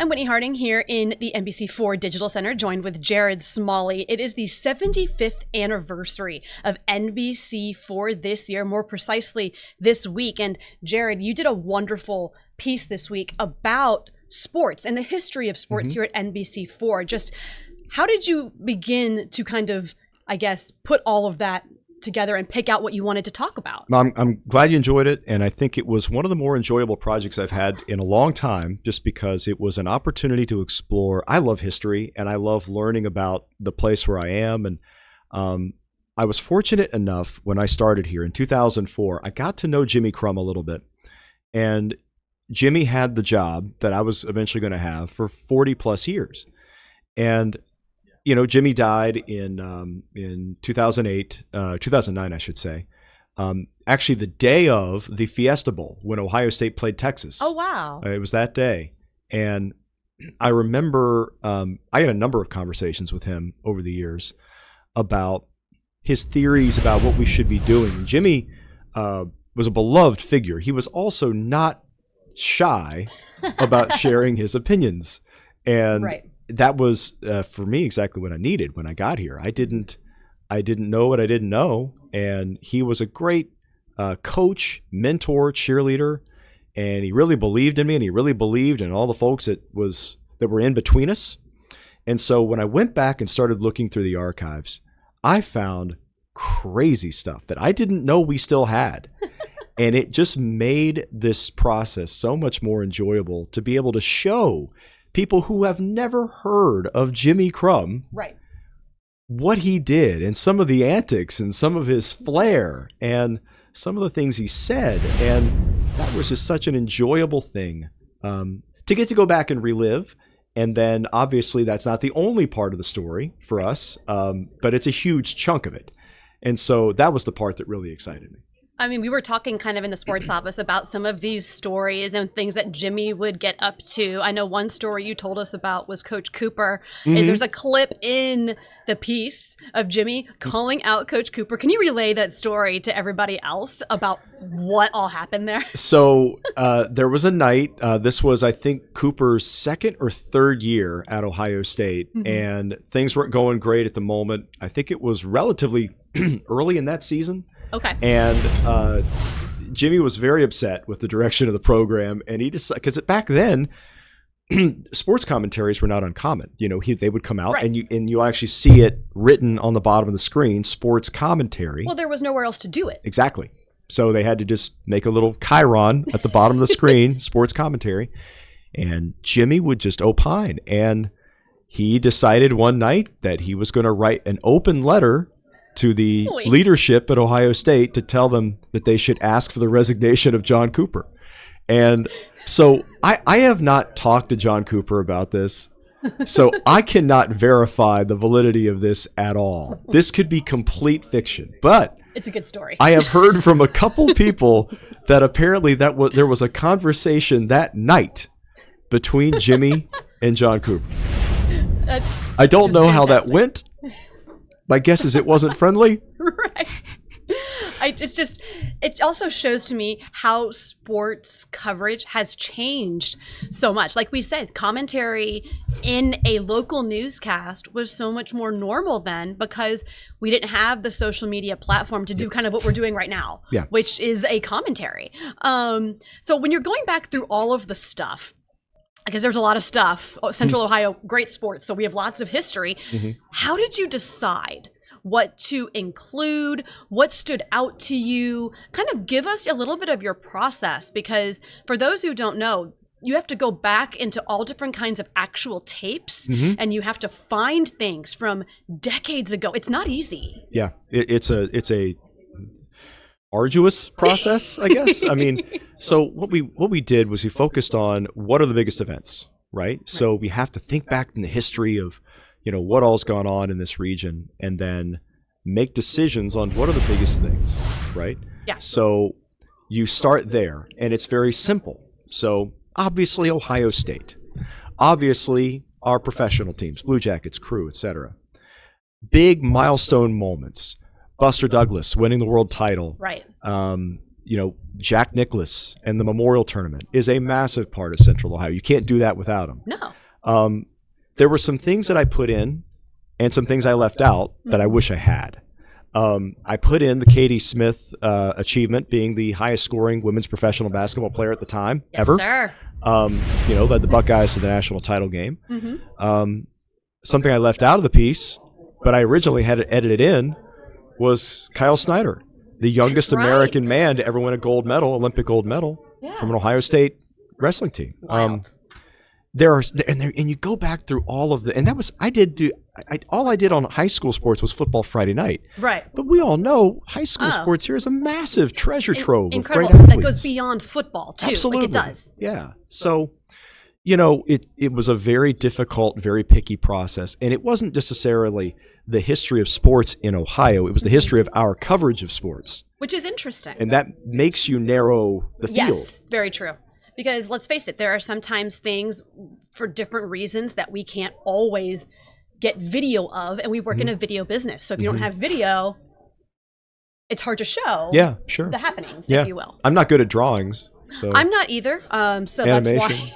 I'm Whitney Harding here in the NBC4 Digital Center, joined with Jerod Smalley. It is the 75th anniversary of NBC4 this year, more precisely this week. And Jerod, you did a wonderful piece this week about sports and the history of sports here at NBC4. Just how did you begin to kind of, I guess, put all of that together and pick out what you wanted to talk about? I'm glad you enjoyed it, and I think it was one of the more enjoyable projects I've had in a long time, just because it was an opportunity to explore. I love history, and I love learning about the place where I am, and I was fortunate enough when I started here in 2004, I got to know Jimmy Crum a little bit, and Jimmy had the job that I was eventually going to have for 40 plus years. And you know, Jimmy died in 2009, I should say. Actually, the day of the Fiesta Bowl when Ohio State played Texas. Oh, wow. It was that day. And I remember I had a number of conversations with him over the years about his theories about what we should be doing. And Jimmy was a beloved figure. He was also not shy about sharing his opinions. And that was for me exactly what I needed when I got here. I didn't know what I didn't know, and he was a great coach, mentor, cheerleader, and he really believed in me, and he really believed in all the folks that were in between us. And so when I went back and started looking through the archives, I found crazy stuff that I didn't know we still had. And it just made this process so much more enjoyable to be able to show people who have never heard of Jimmy Crum, what he did and some of the antics and some of his flair and some of the things he said. And that was just such an enjoyable thing to get to go back and relive. And then obviously that's not the only part of the story for us, but it's a huge chunk of it. And so that was the part that really excited me. I mean, we were talking kind of in the sports office about some of these stories and things that Jimmy would get up to. I know one story you told us about was Coach Cooper. And there's a clip in the piece of Jimmy calling out Coach Cooper. Can you relay that story to everybody else about what all happened there? So there was a night, this was, I think, Cooper's second or third year at Ohio State, and things weren't going great at the moment. I think it was relatively early in that season. Okay. And Jimmy was very upset with the direction of the program, and he decided, because back then, sports commentaries were not uncommon. You know, they would come out, and you actually see it written on the bottom of the screen, sports commentary. Well, there was nowhere else to do it. Exactly. So they had to just make a little chyron at the bottom of the screen, sports commentary, and Jimmy would just opine. And he decided one night that he was going to write an open letter to the leadership at Ohio State to tell them that they should ask for the resignation of John Cooper. And so I have not talked to John Cooper about this, so I cannot verify the validity of this at all. This could be complete fiction, but it's a good story. I have heard from a couple people that apparently there was a conversation that night between Jimmy and John Cooper. I don't know how that went. My guess is it wasn't friendly. It also shows to me how sports coverage has changed so much. Like we said, commentary in a local newscast was so much more normal then because we didn't have the social media platform to do kind of what we're doing right now, which is a commentary. So when you're going back through all of the stuff, because there's a lot of stuff, Central Ohio, great sports, so we have lots of history. How did you decide what to include? What stood out to you? Kind of give us a little bit of your process, because for those who don't know, you have to go back into all different kinds of actual tapes, and you have to find things from decades ago. It's not easy. Yeah, it's a arduous process, I guess. I mean, so what we did was we focused on what are the biggest events, right? So we have to think back in the history of, you know, what all's gone on in this region, and then make decisions on what are the biggest things, right? Yeah. So you start there, and it's very simple. So obviously Ohio State, obviously our professional teams, Blue Jackets, Crew, etc. Big milestone moments. Buster Douglas winning the world title. Right. Jack Nicklaus and the Memorial Tournament is a massive part of Central Ohio. You can't do that without him. No. There were some things that I put in and some things I left out that I wish I had. I put in the Katie Smith achievement, being the highest scoring women's professional basketball player at the time ever. Sir. Led the Buckeyes to the national title game. Something I left out of the piece, but I originally had it edited in, was Kyle Snyder, the youngest American man to ever win a gold medal, Olympic gold medal, from an Ohio State wrestling team. Wild. And you go back through all of and that was all I did on high school sports was football Friday night. Right. But we all know high school sports here is a massive treasure trove of great athletes. That athletes. goes beyond football too. Absolutely. Like it does. Yeah. So, it was a very difficult, very picky process, and it wasn't necessarily the history of sports in Ohio. It was the history of our coverage of sports, which is interesting. And that makes you narrow the field. Yes, very true. Because let's face it, there are sometimes things for different reasons that we can't always get video of, and we work in a video business. So if you don't have video, it's hard to show the happenings, if you will. I'm not good at drawings. So I'm not either. So animation. That's why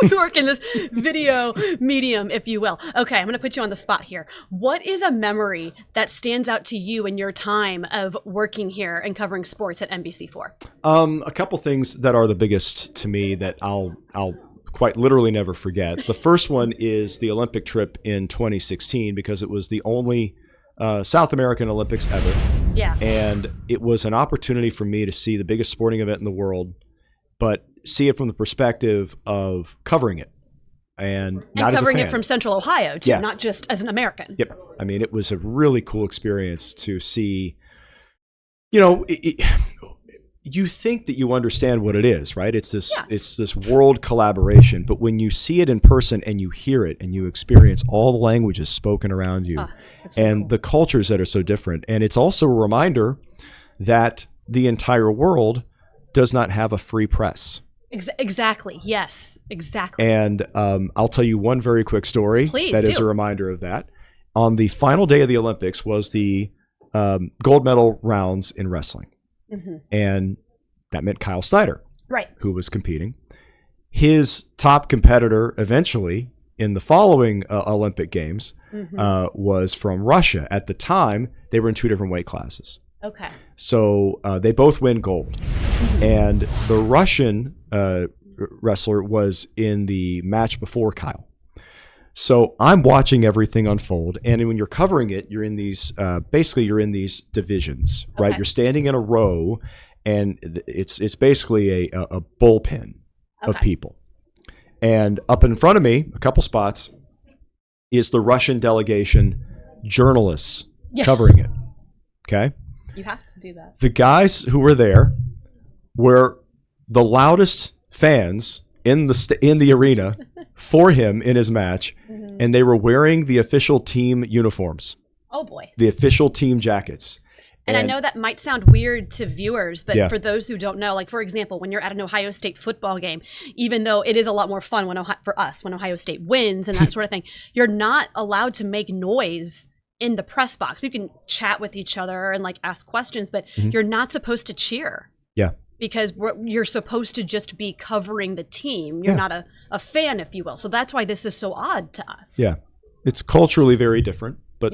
we work in this video medium, if you will. Okay, I'm going to put you on the spot here. What is a memory that stands out to you in your time of working here and covering sports at NBC4? A couple things that are the biggest to me that I'll quite literally never forget. The first one is the Olympic trip in 2016, because it was the only South American Olympics ever. Yeah. And it was an opportunity for me to see the biggest sporting event in the world, but see it from the perspective of covering it. And not covering as a fan. It from Central Ohio, too, not just as an American. Yep. I mean, it was a really cool experience to see, you think that you understand what it is, right? It's this world collaboration, but when you see it in person and you hear it and you experience all the languages spoken around you and the cultures that are so different. And it's also a reminder that the entire world does not have a free press. Exactly. Yes, exactly. And I'll tell you one very quick story is a reminder of that. On the final day of the Olympics was the gold medal rounds in wrestling. And that meant Kyle Snyder, who was competing. His top competitor eventually in the following Olympic Games was from Russia. At the time, they were in two different weight classes. Okay. So they both win gold. And the Russian wrestler was in the match before Kyle. So I'm watching everything unfold. And when you're covering it, you're in these, basically you're in these divisions, right? You're standing in a row, and it's basically a bullpen of people. And up in front of me, a couple spots, is the Russian delegation journalists covering it. Okay? You have to do that. The guys who were there were the loudest fans in the arena for him in his match, and they were wearing the official team uniforms. Oh boy. The official team jackets. And I know that might sound weird to viewers, but for those who don't know, like for example, when you're at an Ohio State football game, even though it is a lot more fun for us when Ohio State wins and that sort of thing, you're not allowed to make noise in the press box. You can chat with each other and like ask questions, but you're not supposed to cheer. Yeah. Because you're supposed to just be covering the team. You're not a fan, if you will. So that's why this is so odd to us. Yeah. It's culturally very different, but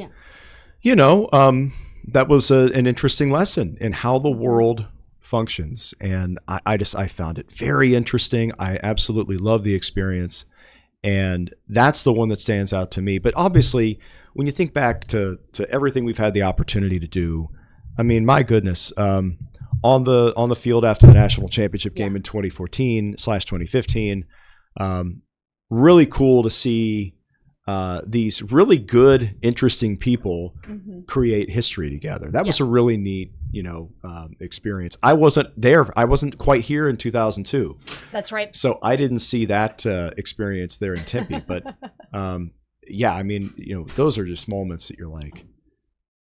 that was an interesting lesson in how the world functions. And I found it very interesting. I absolutely love the experience. And that's the one that stands out to me. But obviously, when you think back to everything we've had the opportunity to do, I mean, my goodness, on the field after the national championship game in 2014/2015, really cool to see these really good, interesting people create history together. That was a really neat, experience. I wasn't there. I wasn't quite here in 2002. That's right. So I didn't see that experience there in Tempe. But I mean, those are just moments that you're like,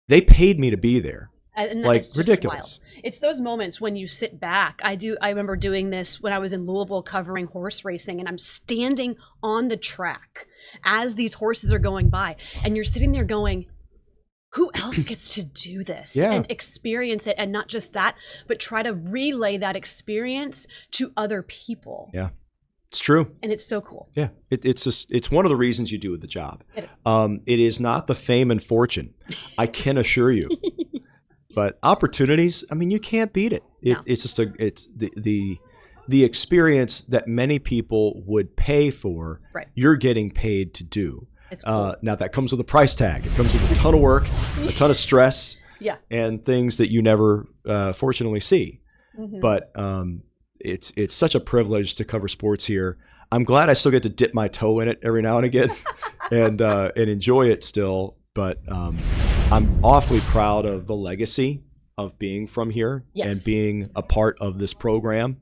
they paid me to be there. And like ridiculous. Wild. It's those moments when you sit back. I remember doing this when I was in Louisville covering horse racing, and I'm standing on the track as these horses are going by, and you're sitting there going, who else gets to do this Yeah. and experience it, and not just that, but try to relay that experience to other people. Yeah, it's true. And it's so cool. Yeah, it's one of the reasons you do the job. It is. It is not the fame and fortune, I can assure you. But opportunities, I mean, you can't beat it. No. It's just it's the experience that many people would pay for. Right. You're getting paid to do. It's cool. Now that comes with a price tag. It comes with a ton of work, a ton of stress, Yeah. and things that you never fortunately see. Mhm. But it's such a privilege to cover sports here. I'm glad I still get to dip my toe in it every now and again, and enjoy it still. But I'm awfully proud of the legacy of being from here. Yes. And being a part of this program,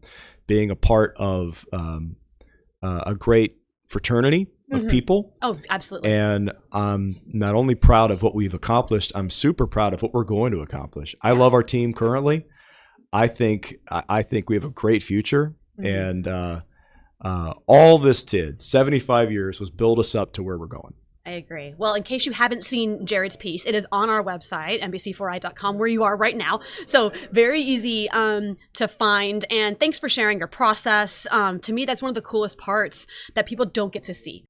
being a part of a great fraternity of Mhm. people. Oh, absolutely. And I'm not only proud of what we've accomplished, I'm super proud of what we're going to accomplish. I love our team currently. I think we have a great future. Mhm. And all this did, 75 years, was build us up to where we're going. I agree. Well, in case you haven't seen Jerod's piece, it is on our website, NBC4i.com, where you are right now. So very easy to find. And thanks for sharing your process. To me, that's one of the coolest parts that people don't get to see.